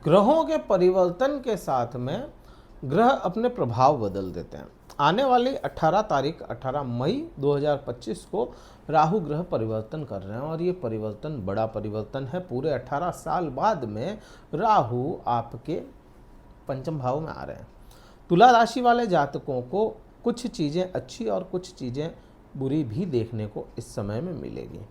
ग्रहों के परिवर्तन के साथ में ग्रह अपने प्रभाव बदल देते हैं। आने वाली 18 मई 2025 को राहु ग्रह परिवर्तन कर रहे हैं और ये परिवर्तन बड़ा परिवर्तन है। पूरे 18 साल बाद में राहु आपके पंचम भाव में आ रहे हैं। तुला राशि वाले जातकों को कुछ चीज़ें अच्छी और कुछ चीज़ें बुरी भी देखने को इस समय में मिलेगी।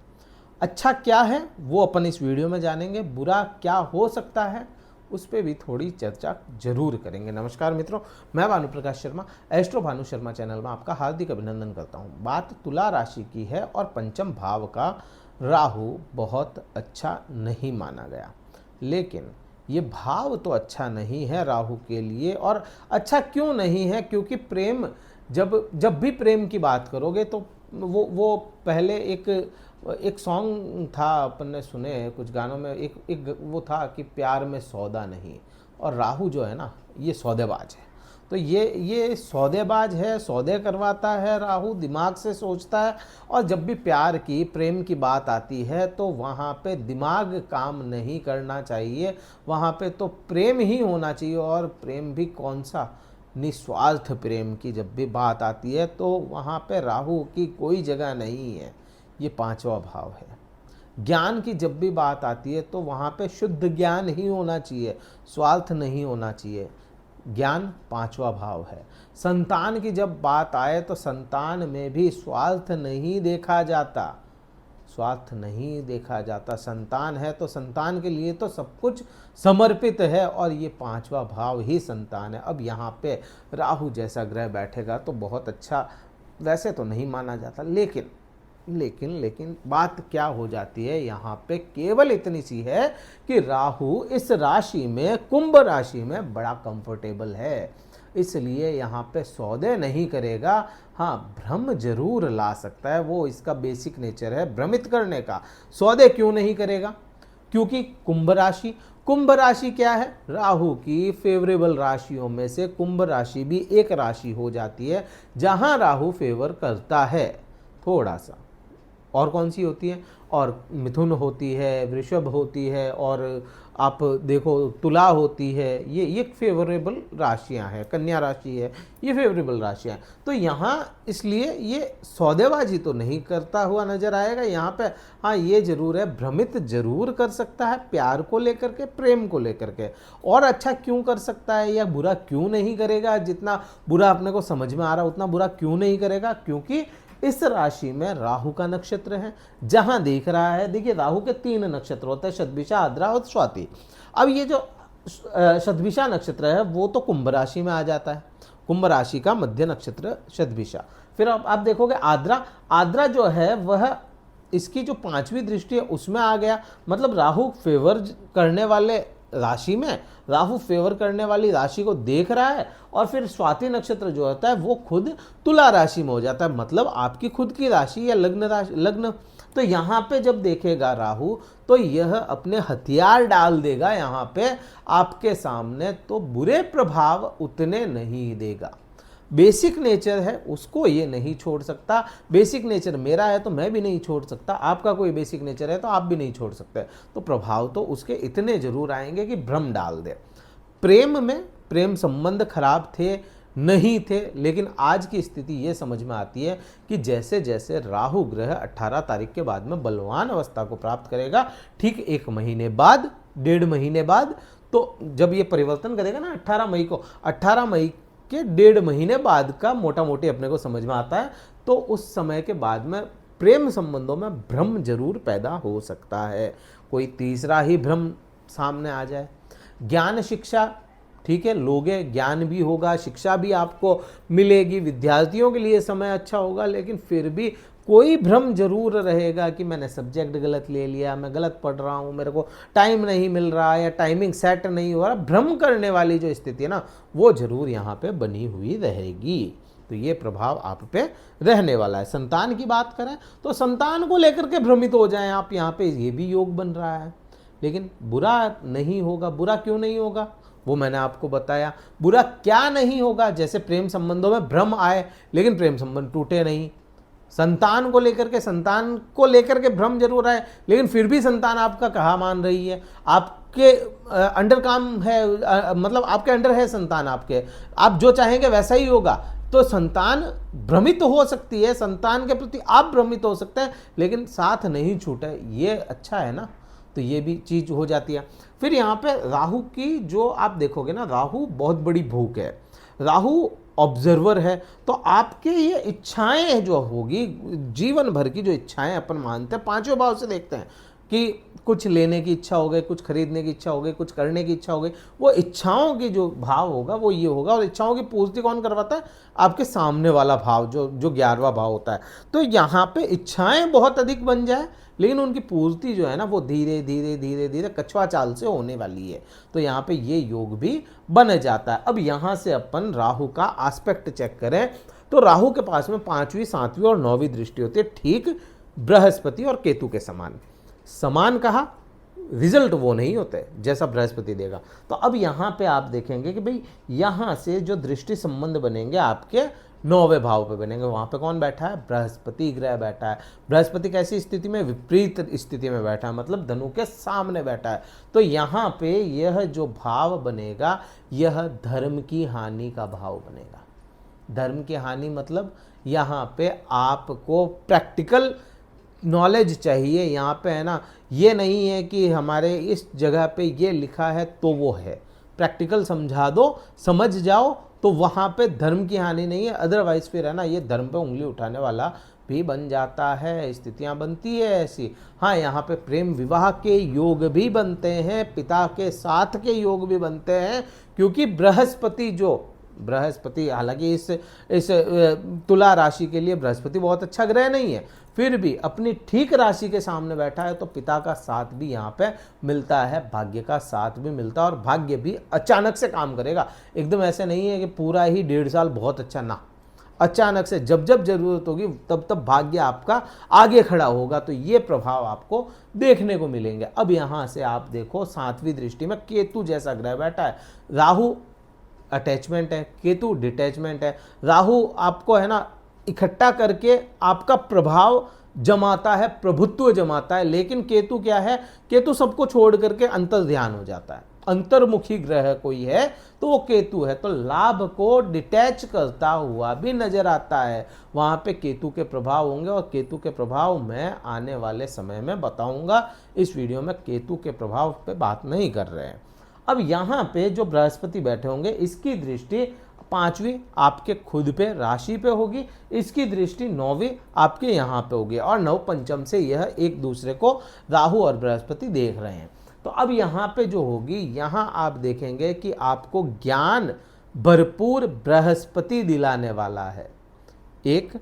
अच्छा क्या है वो अपन इस वीडियो में जानेंगे, बुरा क्या हो सकता है उस पर भी थोड़ी चर्चा जरूर करेंगे। नमस्कार मित्रों, मैं भानु प्रकाश शर्मा, एस्ट्रो भानु शर्मा चैनल में आपका हार्दिक अभिनंदन करता हूं। बात तुला राशि की है और पंचम भाव का राहु बहुत अच्छा नहीं माना गया, लेकिन ये भाव तो अच्छा नहीं है राहु के लिए। और अच्छा क्यों नहीं है? क्योंकि प्रेम, जब भी प्रेम की बात करोगे तो वो पहले एक सॉन्ग था, अपन ने सुने कुछ गानों में, एक वो था कि प्यार में सौदा नहीं। और राहु जो है ना, ये सौदेबाज है। तो ये सौदेबाज है, सौदे करवाता है राहु, दिमाग से सोचता है। और जब भी प्यार की, प्रेम की बात आती है तो वहाँ पे दिमाग काम नहीं करना चाहिए, वहाँ पे तो प्रेम ही होना चाहिए। और प्रेम भी कौन सा, निस्वार्थ प्रेम की जब भी बात आती है तो वहाँ पे राहु की कोई जगह नहीं है। ये पांचवा भाव है। ज्ञान की जब भी बात आती है तो वहाँ पे शुद्ध ज्ञान ही होना चाहिए, स्वार्थ नहीं होना चाहिए। ज्ञान पांचवा भाव है। संतान की जब बात आए तो संतान में भी स्वार्थ नहीं देखा जाता, स्वार्थ नहीं देखा जाता। संतान है तो संतान के लिए तो सब कुछ समर्पित है, और ये पांचवा भाव ही संतान है। अब यहाँ पे राहु जैसा ग्रह बैठेगा तो बहुत अच्छा वैसे तो नहीं माना जाता, लेकिन बात क्या हो जाती है यहाँ पे, केवल इतनी सी है कि राहु इस राशि में, कुंभ राशि में बड़ा कंफर्टेबल है, इसलिए यहाँ पे सौदे नहीं करेगा। हाँ, भ्रम जरूर ला सकता है, वो इसका बेसिक नेचर है भ्रमित करने का। सौदे क्यों नहीं करेगा? क्योंकि कुंभ राशि क्या है? राहु की फेवरेबल राशियों में से कुंभ राशि भी एक राशि हो जाती है जहां राहु फेवर करता है थोड़ा सा। और कौन सी होती है? और मिथुन होती है, वृषभ होती है, और आप देखो तुला होती है। ये फेवरेबल राशियां हैं। कन्या राशि है, ये फेवरेबल राशियां हैं। तो यहाँ इसलिए ये सौदेबाजी तो नहीं करता हुआ नजर आएगा यहाँ पे। हाँ, ये जरूर है, भ्रमित जरूर कर सकता है प्यार को लेकर के, प्रेम को लेकर के। और अच्छा क्यों कर सकता है या बुरा क्यों नहीं करेगा? जितना बुरा अपने को समझ में आ रहा उतना बुरा क्यों नहीं करेगा? क्योंकि इस राशि में राहु का नक्षत्र है। जहां देख रहा है, देखिए राहु के 3 नक्षत्र होते हैं, शतभिषा, आद्रा और स्वाति। अब ये जो शतभिषा नक्षत्र है वो तो कुंभ राशि में आ जाता है, कुंभ राशि का मध्य नक्षत्र शतभिषा। फिर अब आप देखोगे आद्रा जो है वह, इसकी जो 5वीं दृष्टि है उसमें आ गया। मतलब राहु फेवर करने वाले राशि में, राहु फेवर करने वाली राशि को देख रहा है। और फिर स्वाति नक्षत्र जो होता है वो खुद तुला राशि में हो जाता है, मतलब आपकी खुद की राशि या लग्न। तो यहाँ पे जब देखेगा राहु तो यह अपने हथियार डाल देगा यहाँ पे आपके सामने, तो बुरे प्रभाव उतने नहीं देगा। बेसिक नेचर है उसको ये नहीं छोड़ सकता। बेसिक नेचर मेरा है तो मैं भी नहीं छोड़ सकता, आपका कोई बेसिक नेचर है तो आप भी नहीं छोड़ सकते। तो प्रभाव तो उसके इतने जरूर आएंगे कि भ्रम डाल दे। प्रेम में, प्रेम संबंध खराब थे नहीं थे, लेकिन आज की स्थिति ये समझ में आती है कि जैसे जैसे राहु ग्रह 18 तारीख के बाद में बलवान अवस्था को प्राप्त करेगा, ठीक 1 महीने बाद, 1.5 महीने बाद, तो जब ये परिवर्तन करेगा ना 18 मई को, 18 मई के 1.5 महीने बाद का मोटा मोटी अपने को समझ में आता है। तो उस समय के बाद में प्रेम संबंधों में भ्रम जरूर पैदा हो सकता है, कोई तीसरा ही भ्रम सामने आ जाए। ज्ञान शिक्षा, ठीक है, लोगे, ज्ञान भी होगा, शिक्षा भी आपको मिलेगी, विद्यार्थियों के लिए समय अच्छा होगा, लेकिन फिर भी कोई भ्रम जरूर रहेगा कि मैंने सब्जेक्ट गलत ले लिया, मैं गलत पढ़ रहा हूँ, मेरे को टाइम नहीं मिल रहा या टाइमिंग सेट नहीं हो रहा। भ्रम करने वाली जो स्थिति है ना वो जरूर यहाँ पे बनी हुई रहेगी। तो ये प्रभाव आप पे रहने वाला है। संतान की बात करें तो संतान को लेकर के भ्रमित हो जाएं आप, यहाँ पे ये भी योग बन रहा है। लेकिन बुरा नहीं होगा। बुरा क्यों नहीं होगा वो मैंने आपको बताया। बुरा क्या नहीं होगा, जैसे प्रेम संबंधों में भ्रम आए लेकिन प्रेम संबंध टूटे नहीं। संतान को लेकर के भ्रम जरूर आए लेकिन फिर भी संतान आपका कहा मान रही है। आप आपके अंडर काम है, मतलब आपके अंडर है संतान, आपके आप जो चाहेंगे वैसा ही होगा। तो संतान भ्रमित हो सकती है, संतान के प्रति आप भ्रमित हो सकते हैं, लेकिन साथ नहीं छूटे, ये अच्छा है ना। तो ये भी चीज हो जाती है। फिर यहाँ पे राहु की जो आप देखोगे ना, राहु बहुत बड़ी भूख है, राहु ऑब्जर्वर है। तो आपके ये इच्छाएं जो होगी, जीवन भर की जो इच्छाएं अपन मानते हैं, पांचों भाव से देखते हैं कि कुछ लेने की इच्छा हो गई, कुछ खरीदने की इच्छा हो गई, कुछ करने की इच्छा हो गई, वो इच्छाओं की जो भाव होगा वो ये होगा। और इच्छाओं की पूर्ति कौन करवाता है? आपके सामने वाला भाव, जो 11वां भाव होता है। तो यहाँ पे इच्छाएं बहुत अधिक बन जाए, लेकिन उनकी पूर्ति जो है ना वो धीरे धीरे धीरे धीरे कछुआ चाल से होने वाली है। तो यहाँ पे ये योग भी बन जाता है। अब यहाँ से अपन राहु का एस्पेक्ट चेक करें तो राहु के पास में 5वीं, 7वीं और 9वीं दृष्टि होती है, ठीक बृहस्पति और केतु के समान। समान कहा, रिजल्ट वो नहीं होते जैसा बृहस्पति देगा। तो अब यहाँ पे आप देखेंगे कि भाई यहाँ से जो दृष्टि संबंध बनेंगे आपके 9वें भाव पे बनेंगे। वहाँ पे कौन बैठा है? बृहस्पति ग्रह बैठा है। बृहस्पति कैसी स्थिति में? विपरीत स्थिति में बैठा है, मतलब धनु के सामने बैठा है। तो यहाँ पे यह जो भाव बनेगा यह धर्म की हानि का भाव बनेगा। धर्म की हानि मतलब यहाँ पे आपको प्रैक्टिकल नॉलेज चाहिए। यहाँ पे है ना, ये नहीं है कि हमारे इस जगह पे ये लिखा है तो वो है, प्रैक्टिकल समझा दो, समझ जाओ, तो वहाँ पे धर्म की हानि नहीं है। अदरवाइज फिर है ना, ये धर्म पे उंगली उठाने वाला भी बन जाता है, स्थितियाँ बनती है ऐसी। हाँ, यहाँ पे प्रेम विवाह के योग भी बनते हैं, पिता के साथ के योग भी बनते हैं, क्योंकि बृहस्पति हालांकि इस तुला राशि के लिए बृहस्पति बहुत अच्छा ग्रह नहीं है, फिर भी अपनी ठीक राशि के सामने बैठा है, तो पिता का साथ भी यहाँ पे मिलता है, भाग्य का साथ भी मिलता है। और भाग्य भी अचानक से काम करेगा, एकदम ऐसे नहीं है कि पूरा ही 1.5 साल बहुत अच्छा ना, अचानक से जब जब जरूरत होगी तब तब भाग्य आपका आगे खड़ा होगा। तो ये प्रभाव आपको देखने को मिलेंगे। अब यहाँ से आप देखो 7वीं दृष्टि में केतु जैसा ग्रह बैठा है। राहु अटैचमेंट है, केतु डिटैचमेंट है। राहु आपको है ना इकट्ठा करके आपका प्रभाव जमाता है, प्रभुत्व जमाता है, लेकिन केतु क्या है? केतु सबको छोड़ करके अंतर ध्यान हो जाता है। अंतर्मुखी ग्रह कोई है तो वो केतु है। तो लाभ को डिटैच करता हुआ भी नजर आता है, वहां पे केतु के प्रभाव होंगे। और केतु के प्रभाव मैं आने वाले समय में बताऊंगा। इस वीडियो में केतु के प्रभाव पे बात नहीं कर रहे हैं। अब यहाँ पे जो बृहस्पति बैठे होंगे, इसकी दृष्टि 5वीं आपके खुद पे राशि पे होगी, इसकी दृष्टि 9वीं आपके यहाँ पे होगी, और नव पंचम से यह एक दूसरे को राहु और बृहस्पति देख रहे हैं। तो अब यहाँ पे जो होगी, यहाँ आप देखेंगे कि आपको ज्ञान भरपूर बृहस्पति दिलाने वाला है एक,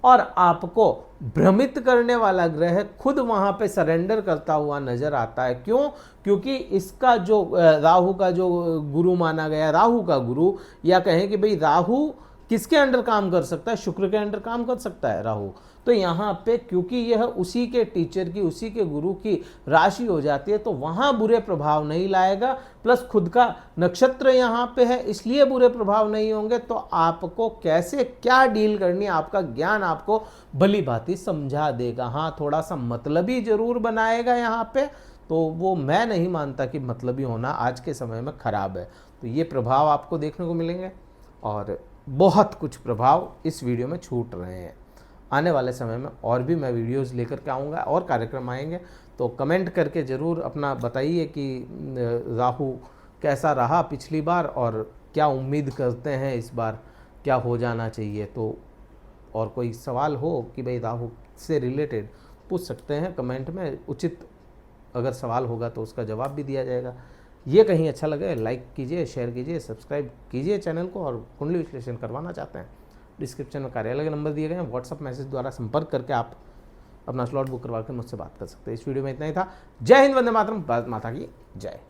और आपको भ्रमित करने वाला ग्रह खुद वहां पे सरेंडर करता हुआ नजर आता है। क्यों? क्योंकि इसका जो राहु का जो गुरु माना गया, राहु का गुरु, या कहें कि भाई राहु किसके अंडर काम कर सकता है? शुक्र के अंडर काम कर सकता है राहु। तो यहाँ पे क्योंकि यह उसी के टीचर की, उसी के गुरु की राशि हो जाती है, तो वहाँ बुरे प्रभाव नहीं लाएगा। प्लस खुद का नक्षत्र यहाँ पे है, इसलिए बुरे प्रभाव नहीं होंगे। तो आपको कैसे क्या डील करनी है, आपका ज्ञान आपको भली भांति समझा देगा। हाँ, थोड़ा सा मतलबी जरूर बनाएगा यहाँ पे, तो वो मैं नहीं मानता कि मतलबी होना आज के समय में खराब है। तो ये प्रभाव आपको देखने को मिलेंगे, और बहुत कुछ प्रभाव इस वीडियो में छूट रहे हैं। आने वाले समय में और भी मैं वीडियोस लेकर के आऊँगा, और कार्यक्रम आएंगे। तो कमेंट करके ज़रूर अपना बताइए कि राहु कैसा रहा पिछली बार, और क्या उम्मीद करते हैं इस बार, क्या हो जाना चाहिए। तो और कोई सवाल हो कि भाई राहु से रिलेटेड, पूछ सकते हैं कमेंट में। उचित अगर सवाल होगा तो उसका जवाब भी दिया जाएगा। ये कहीं अच्छा लगे लाइक कीजिए, शेयर कीजिए, सब्सक्राइब कीजिए चैनल को। और कुंडली विश्लेषण करवाना चाहते हैं, डिस्क्रिप्शन में कार्यालय के नंबर दिए गए हैं, व्हाट्सअप मैसेज द्वारा संपर्क करके आप अपना स्लॉट बुक करवा कर मुझसे बात कर सकते हैं। इस वीडियो में इतना ही था। जय हिंद, वंदे मातरम, भारत माता की जय।